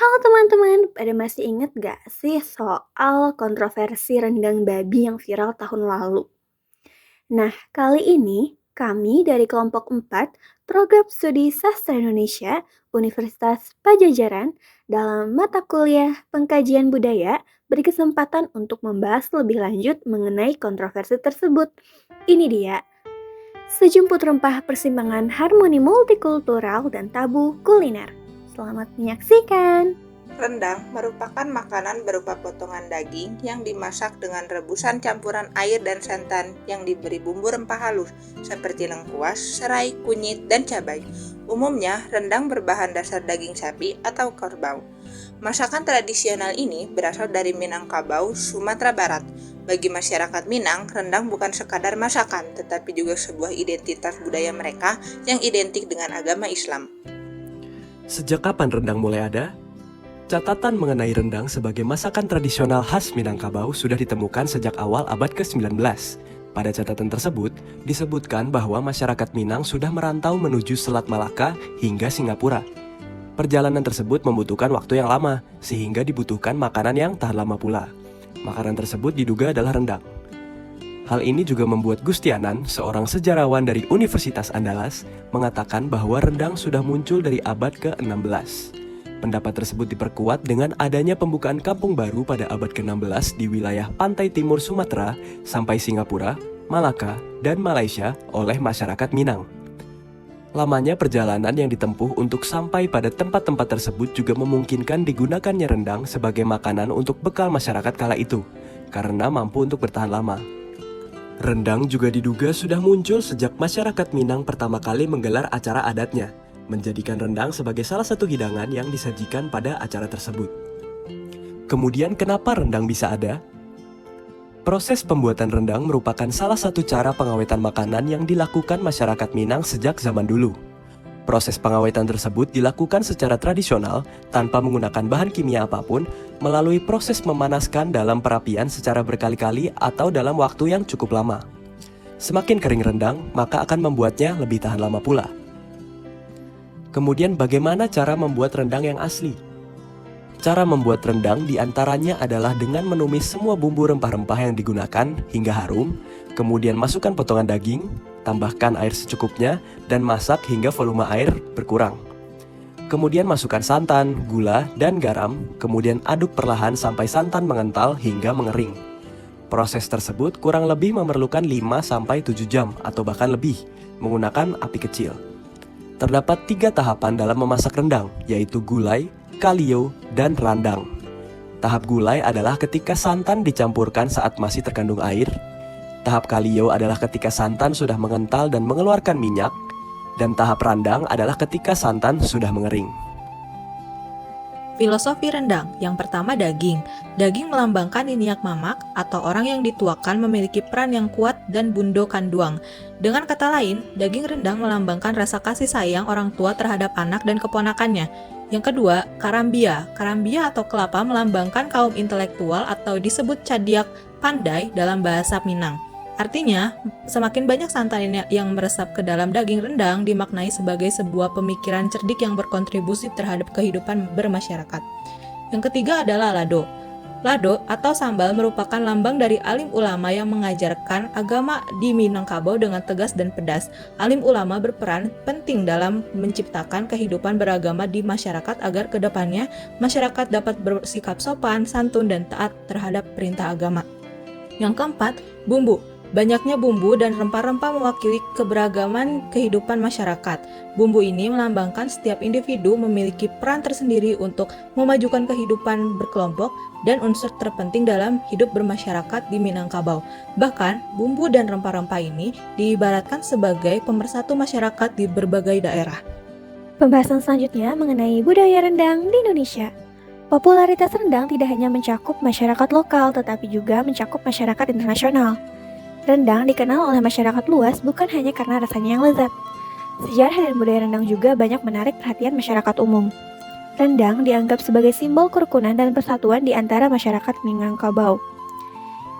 Halo teman-teman, pada masih inget gak sih soal kontroversi rendang babi yang viral tahun lalu? Nah, kali ini kami dari kelompok 4 Program Studi Sastra Indonesia Universitas Pajajaran dalam mata kuliah Pengkajian Budaya berkesempatan untuk membahas lebih lanjut mengenai kontroversi tersebut. Ini dia, sejumput rempah persimpangan harmoni multikultural dan tabu kuliner. Selamat menyaksikan! Rendang merupakan makanan berupa potongan daging yang dimasak dengan rebusan campuran air dan santan yang diberi bumbu rempah halus seperti lengkuas, serai, kunyit, dan cabai. Umumnya, rendang berbahan dasar daging sapi atau kerbau. Masakan tradisional ini berasal dari Minangkabau, Sumatera Barat. Bagi masyarakat Minang, rendang bukan sekadar masakan, tetapi juga sebuah identitas budaya mereka yang identik dengan agama Islam. Sejak kapan rendang mulai ada? Catatan mengenai rendang sebagai masakan tradisional khas Minangkabau sudah ditemukan sejak awal abad ke-19. Pada catatan tersebut, disebutkan bahwa masyarakat Minang sudah merantau menuju Selat Malaka hingga Singapura. Perjalanan tersebut membutuhkan waktu yang lama, sehingga dibutuhkan makanan yang tahan lama pula. Makanan tersebut diduga adalah rendang. Hal ini juga membuat Gustianan, seorang sejarawan dari Universitas Andalas, mengatakan bahwa rendang sudah muncul dari abad ke-16. Pendapat tersebut diperkuat dengan adanya pembukaan kampung baru pada abad ke-16 di wilayah pantai timur Sumatera sampai Singapura, Malaka, dan Malaysia oleh masyarakat Minang. Lamanya perjalanan yang ditempuh untuk sampai pada tempat-tempat tersebut juga memungkinkan digunakannya rendang sebagai makanan untuk bekal masyarakat kala itu, karena mampu untuk bertahan lama. Rendang juga diduga sudah muncul sejak masyarakat Minang pertama kali menggelar acara adatnya, menjadikan rendang sebagai salah satu hidangan yang disajikan pada acara tersebut. Kemudian kenapa rendang bisa ada? Proses pembuatan rendang merupakan salah satu cara pengawetan makanan yang dilakukan masyarakat Minang sejak zaman dulu. Proses pengawetan tersebut dilakukan secara tradisional tanpa menggunakan bahan kimia apapun melalui proses memanaskan dalam perapian secara berkali-kali atau dalam waktu yang cukup lama. Semakin kering rendang, maka akan membuatnya lebih tahan lama pula. Kemudian bagaimana cara membuat rendang yang asli? Cara membuat rendang diantaranya adalah dengan menumis semua bumbu rempah-rempah yang digunakan hingga harum, kemudian masukkan potongan daging, tambahkan air secukupnya, dan masak hingga volume air berkurang. Kemudian masukkan santan, gula, dan garam, kemudian aduk perlahan sampai santan mengental hingga mengering. Proses tersebut kurang lebih memerlukan 5-7 jam atau bahkan lebih, menggunakan api kecil. Terdapat 3 tahapan dalam memasak rendang, yaitu gulai, kalio, dan randang. Tahap gulai adalah ketika santan dicampurkan saat masih terkandung air. Tahap kalio adalah ketika santan sudah mengental dan mengeluarkan minyak. Dan tahap randang adalah ketika santan sudah mengering. Filosofi rendang, yang pertama daging. Daging melambangkan iniak mamak atau orang yang dituakan memiliki peran yang kuat dan bundo kanduang. Dengan kata lain, daging rendang melambangkan rasa kasih sayang orang tua terhadap anak dan keponakannya. Yang kedua, karambia. Karambia atau kelapa melambangkan kaum intelektual atau disebut cadiak pandai dalam bahasa Minang. Artinya, semakin banyak santan yang meresap ke dalam daging rendang dimaknai sebagai sebuah pemikiran cerdik yang berkontribusi terhadap kehidupan bermasyarakat. Yang ketiga adalah lado. Lado atau sambal merupakan lambang dari alim ulama yang mengajarkan agama di Minangkabau dengan tegas dan pedas. Alim ulama berperan penting dalam menciptakan kehidupan beragama di masyarakat agar kedepannya masyarakat dapat bersikap sopan, santun, dan taat terhadap perintah agama. Yang keempat, bumbu. Banyaknya bumbu dan rempah-rempah mewakili keberagaman kehidupan masyarakat. Bumbu ini melambangkan setiap individu memiliki peran tersendiri untuk memajukan kehidupan berkelompok dan unsur terpenting dalam hidup bermasyarakat di Minangkabau. Bahkan, bumbu dan rempah-rempah ini diibaratkan sebagai pemersatu masyarakat di berbagai daerah. Pembahasan selanjutnya mengenai budaya rendang di Indonesia. Popularitas rendang tidak hanya mencakup masyarakat lokal, tetapi juga mencakup masyarakat internasional. Rendang dikenal oleh masyarakat luas bukan hanya karena rasanya yang lezat. Sejarah dan budaya rendang juga banyak menarik perhatian masyarakat umum. Rendang dianggap sebagai simbol kerukunan dan persatuan di antara masyarakat Minangkabau.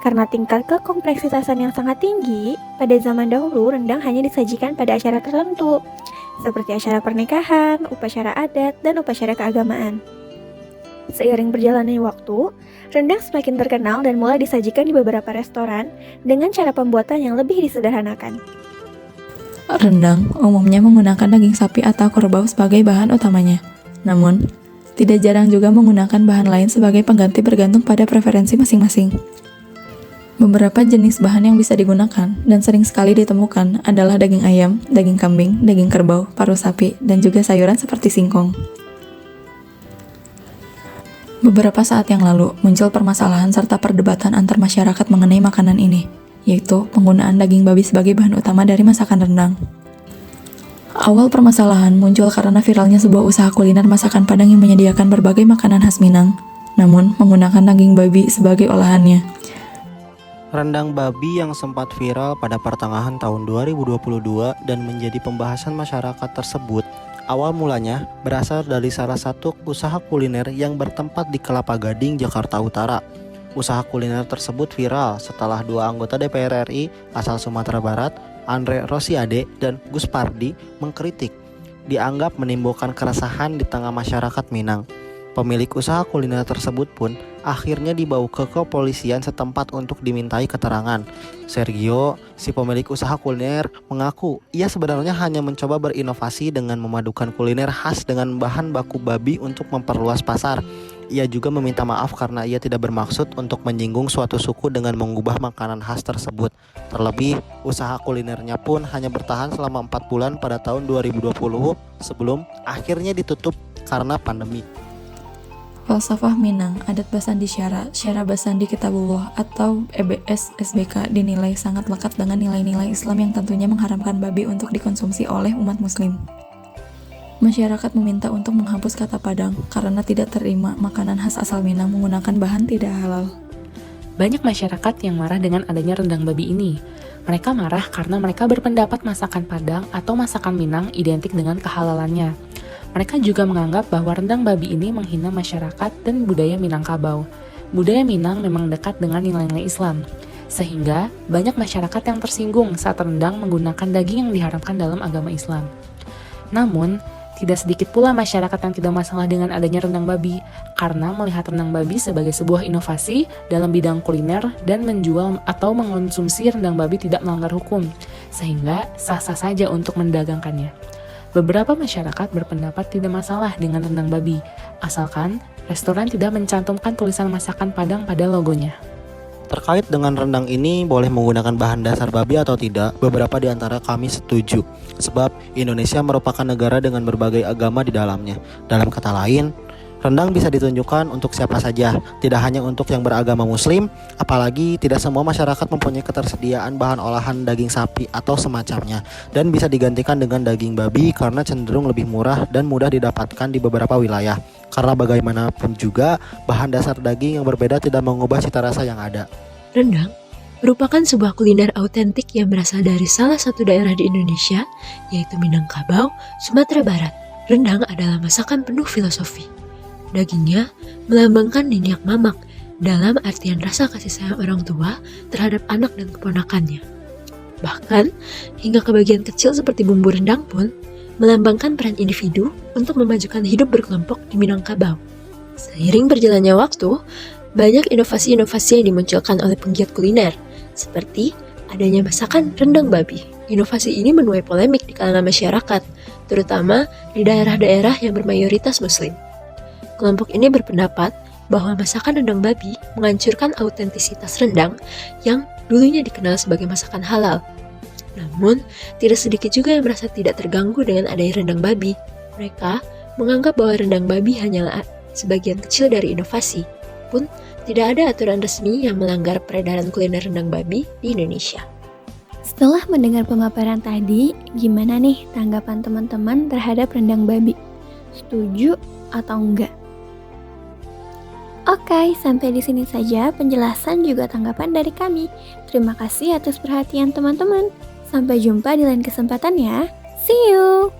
Karena tingkat kekompleksitasan yang sangat tinggi, pada zaman dahulu rendang hanya disajikan pada acara tertentu, seperti acara pernikahan, upacara adat, dan upacara keagamaan. Seiring berjalannya waktu, rendang semakin terkenal dan mulai disajikan di beberapa restoran dengan cara pembuatan yang lebih disederhanakan. Rendang umumnya menggunakan daging sapi atau kerbau sebagai bahan utamanya. Namun, tidak jarang juga menggunakan bahan lain sebagai pengganti bergantung pada preferensi masing-masing. Beberapa jenis bahan yang bisa digunakan dan sering sekali ditemukan adalah daging ayam, daging kambing, daging kerbau, paruh sapi, dan juga sayuran seperti singkong. Beberapa saat yang lalu, muncul permasalahan serta perdebatan antar masyarakat mengenai makanan ini, yaitu penggunaan daging babi sebagai bahan utama dari masakan rendang. Awal permasalahan muncul karena viralnya sebuah usaha kuliner masakan Padang yang menyediakan berbagai makanan khas Minang, namun menggunakan daging babi sebagai olahannya. Rendang babi yang sempat viral pada pertengahan tahun 2022 dan menjadi pembahasan masyarakat tersebut awal mulanya berasal dari salah satu usaha kuliner yang bertempat di Kelapa Gading, Jakarta Utara. Usaha kuliner tersebut viral setelah dua anggota DPR RI asal Sumatera Barat, Andre Rosiade dan Gus Pardi, mengkritik, dianggap menimbulkan keresahan di tengah masyarakat Minang. Pemilik usaha kuliner tersebut pun akhirnya dibawa ke kepolisian setempat untuk dimintai keterangan. Sergio, si pemilik usaha kuliner, mengaku ia sebenarnya hanya mencoba berinovasi dengan memadukan kuliner khas dengan bahan baku babi untuk memperluas pasar. Ia juga meminta maaf karena ia tidak bermaksud untuk menyinggung suatu suku dengan mengubah makanan khas tersebut. Terlebih, usaha kulinernya pun hanya bertahan selama 4 bulan pada tahun 2020 sebelum akhirnya ditutup karena pandemi. Falsafah Minang, adat Basandi Syara Basandi Kitabullah atau EBS SBK dinilai sangat lekat dengan nilai-nilai Islam yang tentunya mengharamkan babi untuk dikonsumsi oleh umat muslim. Masyarakat meminta untuk menghapus kata Padang karena tidak terima makanan khas asal Minang menggunakan bahan tidak halal. Banyak masyarakat yang marah dengan adanya rendang babi ini. Mereka marah karena mereka berpendapat masakan Padang atau masakan Minang identik dengan kehalalannya. Mereka juga menganggap bahwa rendang babi ini menghina masyarakat dan budaya Minangkabau. Budaya Minang memang dekat dengan nilai-nilai Islam, sehingga banyak masyarakat yang tersinggung saat rendang menggunakan daging yang diharamkan dalam agama Islam. Namun, tidak sedikit pula masyarakat yang tidak masalah dengan adanya rendang babi, karena melihat rendang babi sebagai sebuah inovasi dalam bidang kuliner dan menjual atau mengonsumsi rendang babi tidak melanggar hukum, sehingga sah-sah saja untuk mendagangkannya. Beberapa masyarakat berpendapat tidak masalah dengan rendang babi, asalkan restoran tidak mencantumkan tulisan masakan Padang pada logonya. Terkait dengan rendang ini boleh menggunakan bahan dasar babi atau tidak, beberapa di antara kami setuju. Sebab Indonesia merupakan negara dengan berbagai agama di dalamnya. Dalam kata lain, rendang bisa ditunjukkan untuk siapa saja, tidak hanya untuk yang beragama muslim, apalagi tidak semua masyarakat mempunyai ketersediaan bahan olahan daging sapi atau semacamnya, dan bisa digantikan dengan daging babi karena cenderung lebih murah dan mudah didapatkan di beberapa wilayah. Karena bagaimanapun juga, bahan dasar daging yang berbeda tidak mengubah cita rasa yang ada. Rendang merupakan sebuah kuliner autentik yang berasal dari salah satu daerah di Indonesia, yaitu Minangkabau, Sumatera Barat. Rendang adalah masakan penuh filosofi. Dagingnya melambangkan niniak mamak dalam artian rasa kasih sayang orang tua terhadap anak dan keponakannya. Bahkan, hingga ke bagian kecil seperti bumbu rendang pun melambangkan peran individu untuk memajukan hidup berkelompok di Minangkabau. Seiring berjalannya waktu, banyak inovasi-inovasi yang dimunculkan oleh penggiat kuliner, seperti adanya masakan rendang babi. Inovasi ini menuai polemik di kalangan masyarakat, terutama di daerah-daerah yang bermayoritas muslim. Kelompok ini berpendapat bahwa masakan rendang babi menghancurkan autentisitas rendang yang dulunya dikenal sebagai masakan halal. Namun, tidak sedikit juga yang merasa tidak terganggu dengan adanya rendang babi. Mereka menganggap bahwa rendang babi hanyalah sebagian kecil dari inovasi, pun tidak ada aturan resmi yang melanggar peredaran kuliner rendang babi di Indonesia. Setelah mendengar pemaparan tadi, gimana nih tanggapan teman-teman terhadap rendang babi? Setuju atau enggak? Oke, sampai di sini saja penjelasan juga tanggapan dari kami. Terima kasih atas perhatian teman-teman. Sampai jumpa di lain kesempatan ya. See you!